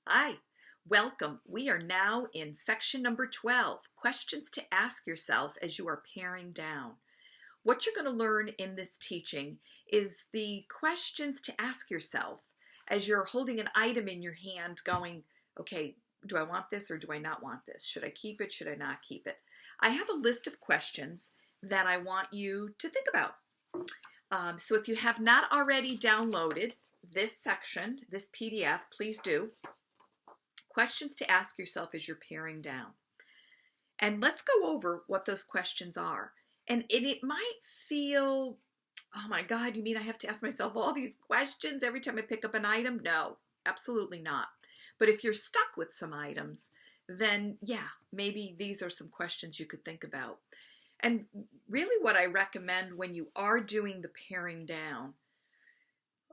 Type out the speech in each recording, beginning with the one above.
Hi, welcome. We are now in section number 12, questions to ask yourself as you are paring down. What you're going to learn in this teaching is the questions to ask yourself as you're holding an item in your hand going, okay, do I want this or do I not want this? Should I keep it? Should I not keep it? I have a list of questions that I want you to think about. So if you have not already downloaded this section, this PDF, please do. Questions to ask yourself as you're paring down. And let's go over what those questions are. And it might feel, oh my God, you mean I have to ask myself all these questions every time I pick up an item? No, absolutely not. But if you're stuck with some items, then yeah, maybe these are some questions you could think about. And really what I recommend when you are doing the paring down,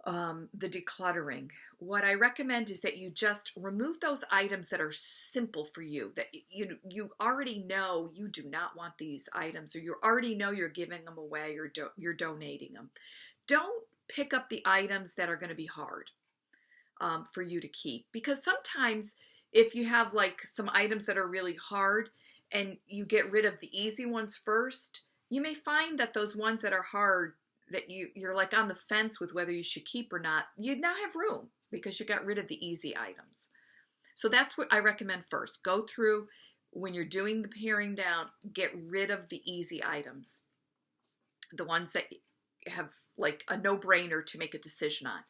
the decluttering, what I recommend is that you just remove those items that are simple for you, that you already know you do not want these items, or you already know you're giving them away, or you're donating them. Don't pick up the items that are going to be hard for you to keep, because sometimes if you have like some items that are really hard and you get rid of the easy ones first, you may find that those ones that are hard, that you're like on the fence with whether you should keep or not, you now have room because you got rid of the easy items. So that's what I recommend first. Go through when you're doing the paring down, get rid of the easy items, the ones that have like a no-brainer to make a decision on.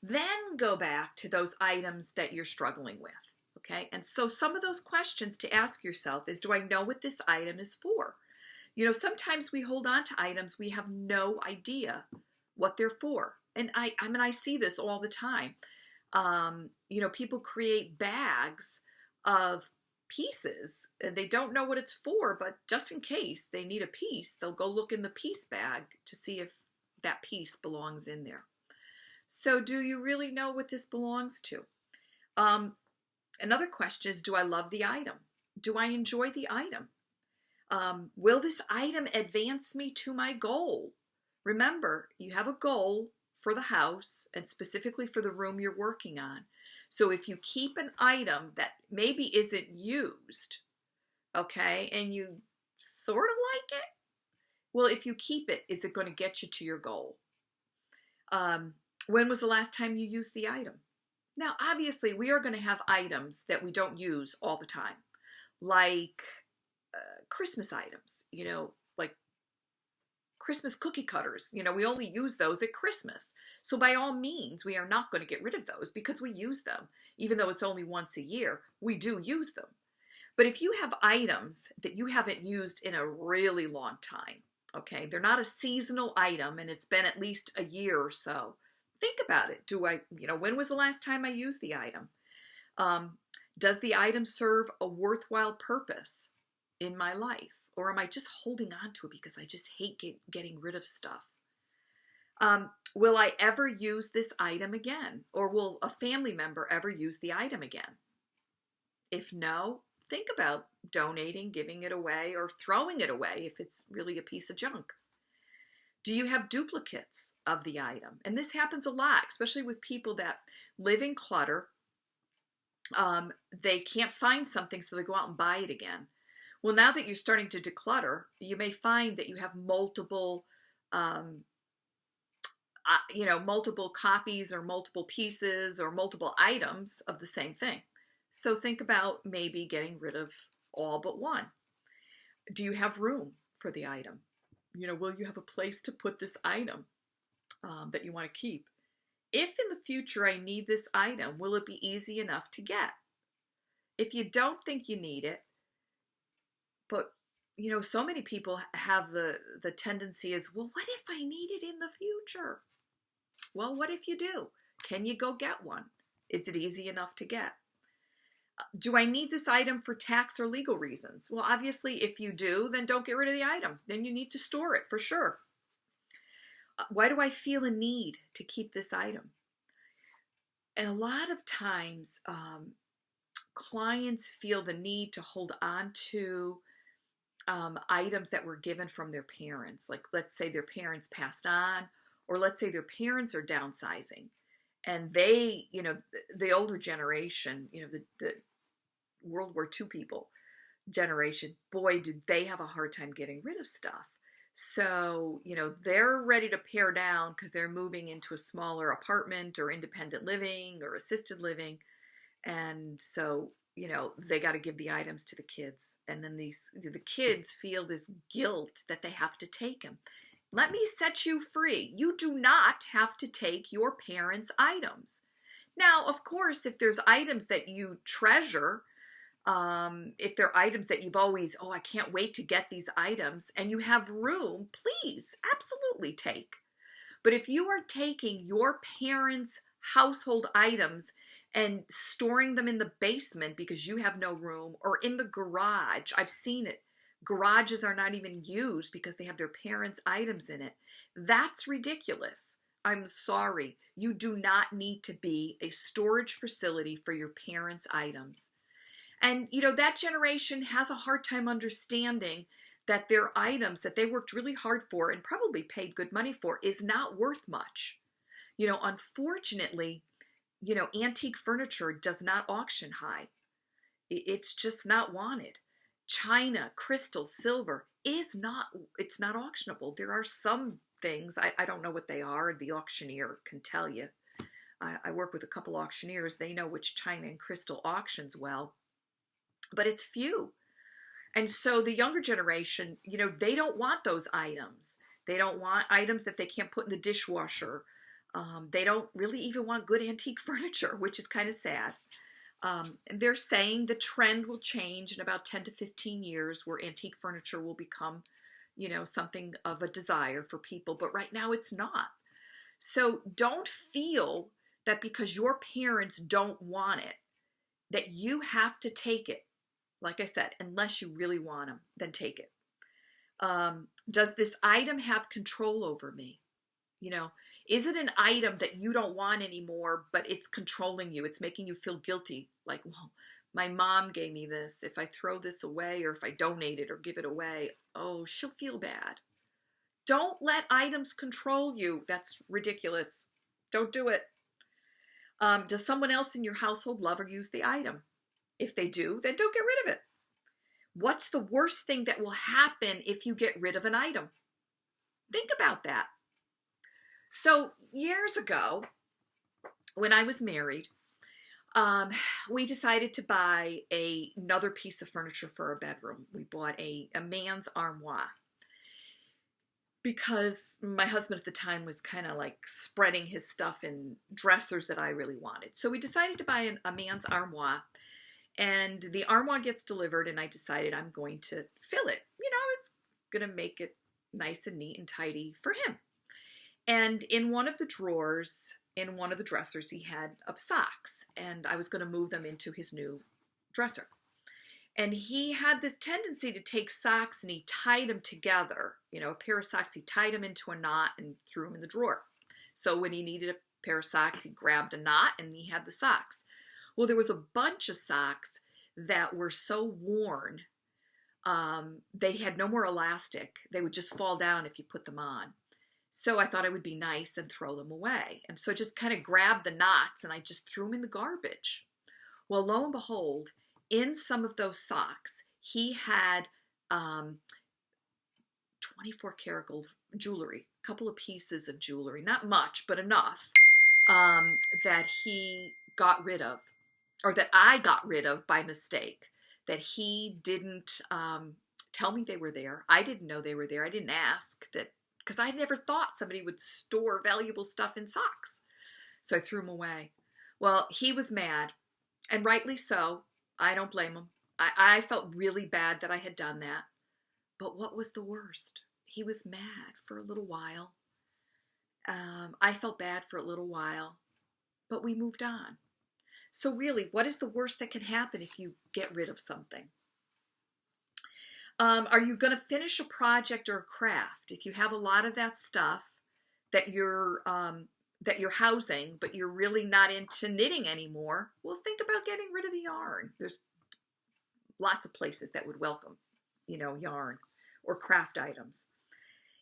Then go back to those items that you're struggling with. Okay, and so some of those questions to ask yourself is, do I know what this item is for? You know, sometimes we hold on to items we have no idea what they're for. And I see this all the time. People create bags of pieces. They don't know what it's for, but just in case they need a piece, they'll go look in the piece bag to see if that piece belongs in there. So do you really know what this belongs to? Another question is, do I love the item? Do I enjoy the item? Will this item advance me to my goal? Remember, you have a goal for the house and specifically for the room you're working on. So if you keep an item that maybe isn't used, okay, and you sort of like it, well, if you keep it, is it going to get you to your goal? When was the last time you used the item? Now, obviously, we are going to have items that we don't use all the time, like Christmas items, like Christmas cookie cutters. We only use those at Christmas. So by all means, we are not going to get rid of those because we use them. Even though it's only once a year, we do use them. But if you have items that you haven't used in a really long time, okay, they're not a seasonal item and it's been at least a year or so, think about it. When was the last time I used the item? Does the item serve a worthwhile purpose in my life? Or am I just holding on to it because I just hate getting rid of stuff? Will I ever use this item again? Or will a family member ever use the item again? If no, think about donating, giving it away, or throwing it away if it's really a piece of junk. Do you have duplicates of the item? And this happens a lot, especially with people that live in clutter. They can't find something, so they go out and buy it again. Well, now that you're starting to declutter, you may find that you have multiple copies or multiple pieces or multiple items of the same thing. So think about maybe getting rid of all but one. Do you have room for the item? Will you have a place to put this item that you want to keep? If in the future I need this item, will it be easy enough to get? If you don't think you need it, but so many people have the tendency is, well, what if I need it in the future? Well, what if you do? Can you go get one? Is it easy enough to get? Do I need this item for tax or legal reasons? Well, obviously, if you do, then don't get rid of the item. Then you need to store it for sure. Why do I feel a need to keep this item? And a lot of times, clients feel the need to hold on to items that were given from their parents. Like, let's say their parents passed on, or let's say their parents are downsizing And they, the older generation, the World War II people generation, boy, did they have a hard time getting rid of stuff. So, they're ready to pare down because they're moving into a smaller apartment or independent living or assisted living. And so, they got to give the items to the kids. And then the kids feel this guilt that they have to take them. Let me set you free. You do not have to take your parents' items. Now, of course, if there's items that you treasure, if they're items that you've always, I can't wait to get these items, and you have room, please, absolutely take. But if you are taking your parents' household items and storing them in the basement because you have no room, or in the garage, I've seen it. Garages are not even used because they have their parents' items in it. That's ridiculous. I'm sorry. You do not need to be a storage facility for your parents' items. And, that generation has a hard time understanding that their items that they worked really hard for and probably paid good money for is not worth much. Unfortunately, antique furniture does not auction high. It's just not wanted. China, crystal, silver it's not auctionable. There are some things, I don't know what they are. The auctioneer can tell you. I work with a couple auctioneers. They know which china and crystal auctions well, but it's few. And so the younger generation, they don't want those items. They don't want items that they can't put in the dishwasher. They don't really even want good antique furniture, which is kind of sad. And they're saying the trend will change in about 10 to 15 years where antique furniture will become, something of a desire for people. But right now it's not. So don't feel that because your parents don't want it, that you have to take it. Like I said, unless you really want them, then take it. Does this item have control over me? Is it an item that you don't want anymore, but it's controlling you? It's making you feel guilty. Like, well, my mom gave me this. If I throw this away or if I donate it or give it away, she'll feel bad. Don't let items control you. That's ridiculous. Don't do it. Does someone else in your household love or use the item? If they do, then don't get rid of it. What's the worst thing that will happen if you get rid of an item? Think about that. So years ago, when I was married, we decided to buy another piece of furniture for our bedroom. We bought a man's armoire because my husband at the time was kind of like spreading his stuff in dressers that I really wanted. So we decided to buy a man's armoire, and the armoire gets delivered, and I decided I'm going to fill it. I was going to make it nice and neat and tidy for him. And in one of the drawers, in one of the dressers, he had socks, and I was going to move them into his new dresser. And he had this tendency to take socks and he tied them together. A pair of socks, he tied them into a knot and threw them in the drawer. So when he needed a pair of socks, he grabbed a knot and he had the socks. Well, there was a bunch of socks that were so worn, they had no more elastic. They would just fall down if you put them on. So I thought it would be nice and throw them away. And so I just kind of grabbed the knots and I just threw them in the garbage. Well, lo and behold, in some of those socks, he had 24 karat gold jewelry, a couple of pieces of jewelry, not much, but enough that he got rid of, or that I got rid of by mistake, that he didn't tell me they were there. I didn't know they were there. I didn't ask that, because I never thought somebody would store valuable stuff in socks. So I threw them away. Well, he was mad, and rightly so. I don't blame him. I felt really bad that I had done that. But what was the worst? He was mad for a little while. I felt bad for a little while, but we moved on. So really, what is the worst that can happen if you get rid of something? Are you going to finish a project or a craft? If you have a lot of that stuff that you're housing, but you're really not into knitting anymore, well, think about getting rid of the yarn. There's lots of places that would welcome, yarn or craft items.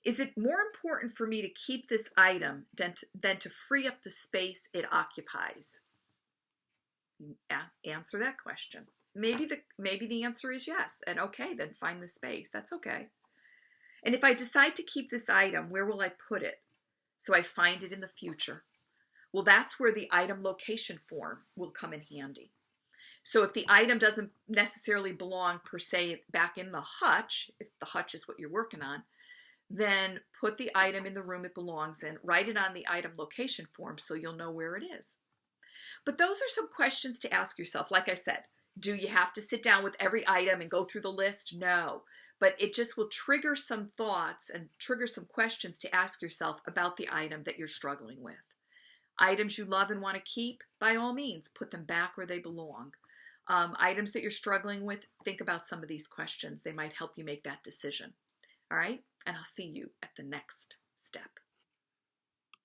Is it more important for me to keep this item than to free up the space it occupies? Answer that question. Maybe the answer is yes, and okay, then find the space. That's okay. And if I decide to keep this item, where will I put it so I find it in the future? Well, that's where the item location form will come in handy. So if the item doesn't necessarily belong per se back in the hutch, if the hutch is what you're working on, then put the item in the room it belongs in, write it on the item location form so you'll know where it is. But those are some questions to ask yourself. Like I said, do you have to sit down with every item and go through the list? No. But it just will trigger some thoughts and trigger some questions to ask yourself about the item that you're struggling with. Items you love and want to keep, by all means, put them back where they belong. Items that you're struggling with, think about some of these questions. They might help you make that decision. All right? And I'll see you at the next step.